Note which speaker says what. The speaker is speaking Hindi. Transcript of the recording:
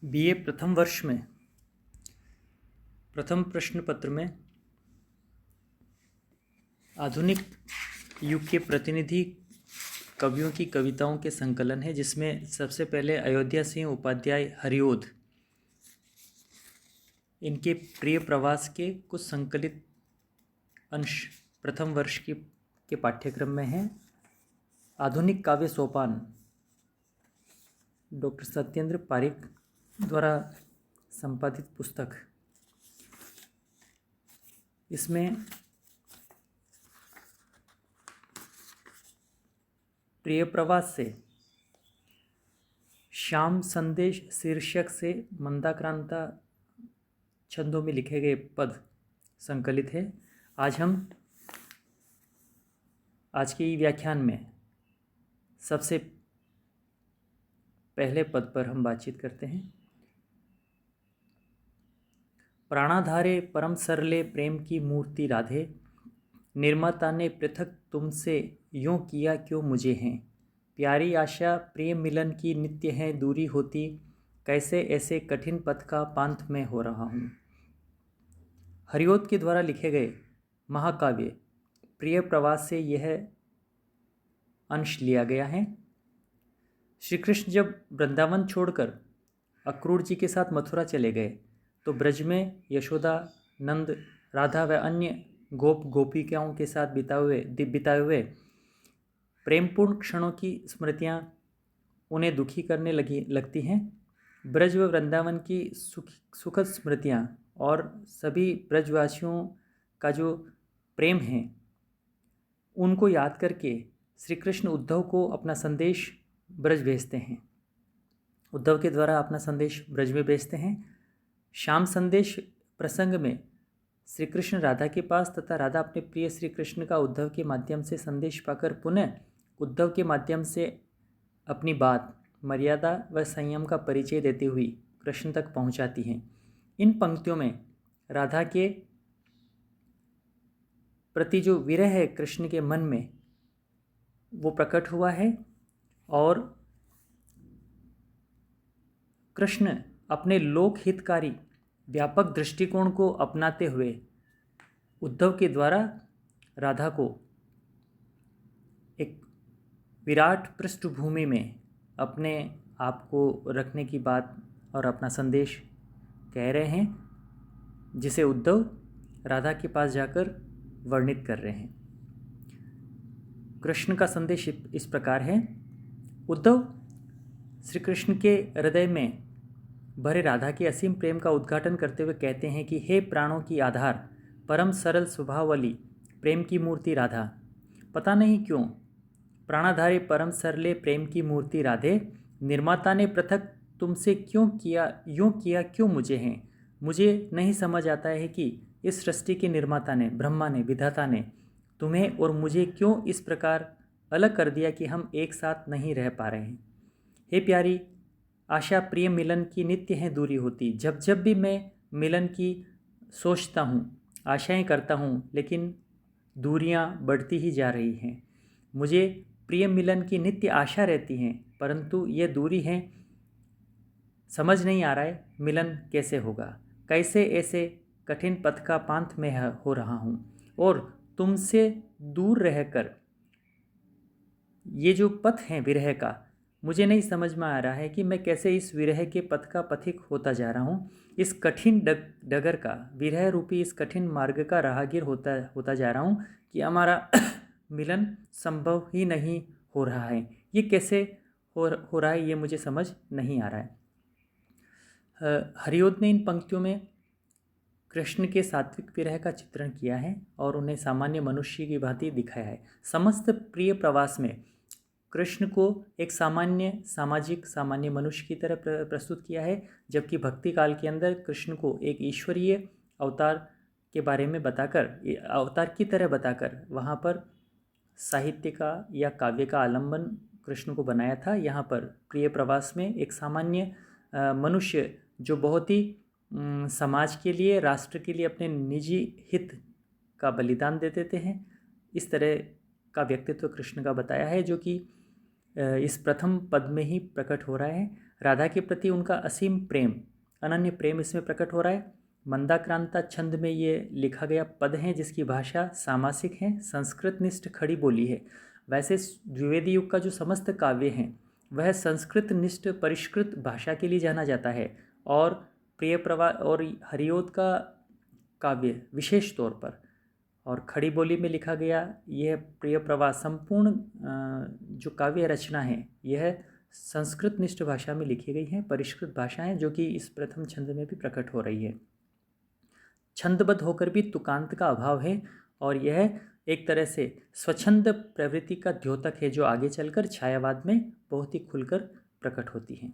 Speaker 1: बीए प्रथम वर्ष में प्रथम प्रश्न पत्र में आधुनिक युग के प्रतिनिधि कवियों की कविताओं के संकलन है, जिसमें सबसे पहले अयोध्या सिंह उपाध्याय हरिओद इनके प्रिय प्रवास के कुछ संकलित अंश प्रथम वर्ष के पाठ्यक्रम में हैं। आधुनिक काव्य सोपान डॉक्टर सत्येंद्र पारिक द्वारा संपादित पुस्तक, इसमें प्रिय प्रवास से श्याम संदेश शीर्षक से मंदाक्रांता छंदों में लिखे गए पद संकलित है। आज के व्याख्यान में सबसे पहले पद पर हम बातचीत करते हैं। प्राणाधारे परम सरले प्रेम की मूर्ति राधे, निर्माता ने पृथक तुमसे यूं किया क्यों मुझे हैं। प्यारी आशा प्रिय मिलन की नित्य है दूरी होती, कैसे ऐसे कठिन पथ का पांथ में हो रहा हूँ। हरिओद के द्वारा लिखे गए महाकाव्य प्रिय प्रवास से यह अंश लिया गया है। श्री कृष्ण जब वृंदावन छोड़कर अक्रूर जी के साथ मथुरा चले गए तो ब्रज में यशोदा, नंद, राधा व अन्य गोपिकाओं के साथ बिताए हुए प्रेमपूर्ण क्षणों की स्मृतियाँ उन्हें दुखी करने लगती हैं। ब्रज व वृंदावन की सुखद स्मृतियाँ और सभी ब्रजवासियों का जो प्रेम है उनको याद करके श्री कृष्ण उद्धव को अपना संदेश ब्रज भेजते हैं। उद्धव के द्वारा अपना संदेश ब्रज में भेजते हैं। श्याम संदेश प्रसंग में श्री कृष्ण राधा के पास तथा राधा अपने प्रिय श्री कृष्ण का उद्धव के माध्यम से संदेश पाकर पुनः उद्धव के माध्यम से अपनी बात, मर्यादा व संयम का परिचय देती हुई कृष्ण तक पहुंचाती हैं। इन पंक्तियों में राधा के प्रति जो विरह है कृष्ण के मन में वो प्रकट हुआ है और कृष्ण अपने लोक हितकारी व्यापक दृष्टिकोण को अपनाते हुए उद्धव के द्वारा राधा को एक विराट पृष्ठभूमि में अपने आप को रखने की बात और अपना संदेश कह रहे हैं, जिसे उद्धव राधा के पास जाकर वर्णित कर रहे हैं। कृष्ण का संदेश इस प्रकार है। उद्धव श्री कृष्ण के हृदय में भरे राधा के असीम प्रेम का उद्घाटन करते हुए कहते हैं कि हे प्राणों की आधार, परम सरल स्वभाव वाली प्रेम की मूर्ति राधा, पता नहीं क्यों प्राणाधारे परम सरले प्रेम की मूर्ति राधे, निर्माता ने पृथक तुमसे यूं किया क्यों मुझे हैं। मुझे नहीं समझ आता है कि इस सृष्टि के निर्माता ने, ब्रह्मा ने, विधाता ने तुम्हें और मुझे क्यों इस प्रकार अलग कर दिया कि हम एक साथ नहीं रह पा रहे हैं। हे प्यारी आशा प्रिय मिलन की नित्य है दूरी होती, जब जब भी मैं मिलन की सोचता हूँ, आशाएं करता हूँ, लेकिन दूरियाँ बढ़ती ही जा रही हैं। मुझे प्रिय मिलन की नित्य आशा रहती हैं, परंतु ये दूरी है, समझ नहीं आ रहा है मिलन कैसे होगा, कैसे ऐसे कठिन पथ का पांथ में हो रहा हूँ और तुमसे दूर रहकर ये जो पथ है विरह का, मुझे नहीं समझ में आ रहा है कि मैं कैसे इस विरह के पथ का पथिक होता जा रहा हूँ। इस कठिन डगर का, विरह रूपी इस कठिन मार्ग का राहगीर होता जा रहा हूँ कि हमारा मिलन संभव ही नहीं हो रहा है। ये कैसे हो रहा है, ये मुझे समझ नहीं आ रहा है। हरिओद ने इन पंक्तियों में कृष्ण के सात्विक विरह का चित्रण किया है और उन्हें सामान्य मनुष्य की भांति दिखाया है। समस्त प्रिय प्रवास में कृष्ण को एक सामान्य मनुष्य की तरह प्रस्तुत किया है, जबकि भक्ति काल के अंदर कृष्ण को एक ईश्वरीय अवतार के बारे में बताकर, अवतार की तरह बताकर वहाँ पर साहित्य का या काव्य का आलंबन कृष्ण को बनाया था। यहाँ पर प्रिय प्रवास में एक सामान्य मनुष्य जो बहुत ही समाज के लिए, राष्ट्र के लिए अपने निजी हित का बलिदान दे देते हैं, इस तरह का व्यक्तित्व कृष्ण का बताया है, जो कि इस प्रथम पद में ही प्रकट हो रहा है। राधा के प्रति उनका असीम प्रेम, अनन्य प्रेम इसमें प्रकट हो रहा है। मंदाक्रांता छंद में ये लिखा गया पद है जिसकी भाषा सामासिक है, संस्कृत निष्ठ खड़ी बोली है। वैसे द्विवेदी युग का जो समस्त काव्य हैं वह संस्कृत निष्ठ परिष्कृत भाषा के लिए जाना जाता है, और प्रिय प्रवाह और हरिओद का काव्य विशेष तौर पर और खड़ी बोली में लिखा गया यह प्रिय प्रवाह संपूर्ण जो काव्य रचना है यह संस्कृत निष्ठ भाषा में लिखी गई है, परिष्कृत भाषाएं जो कि इस प्रथम छंद में भी प्रकट हो रही है। छंदबद्ध होकर भी तुकांत का अभाव है, और यह एक तरह से स्वच्छंद प्रवृत्ति का द्योतक है जो आगे चलकर छायावाद में बहुत ही खुलकर प्रकट होती है।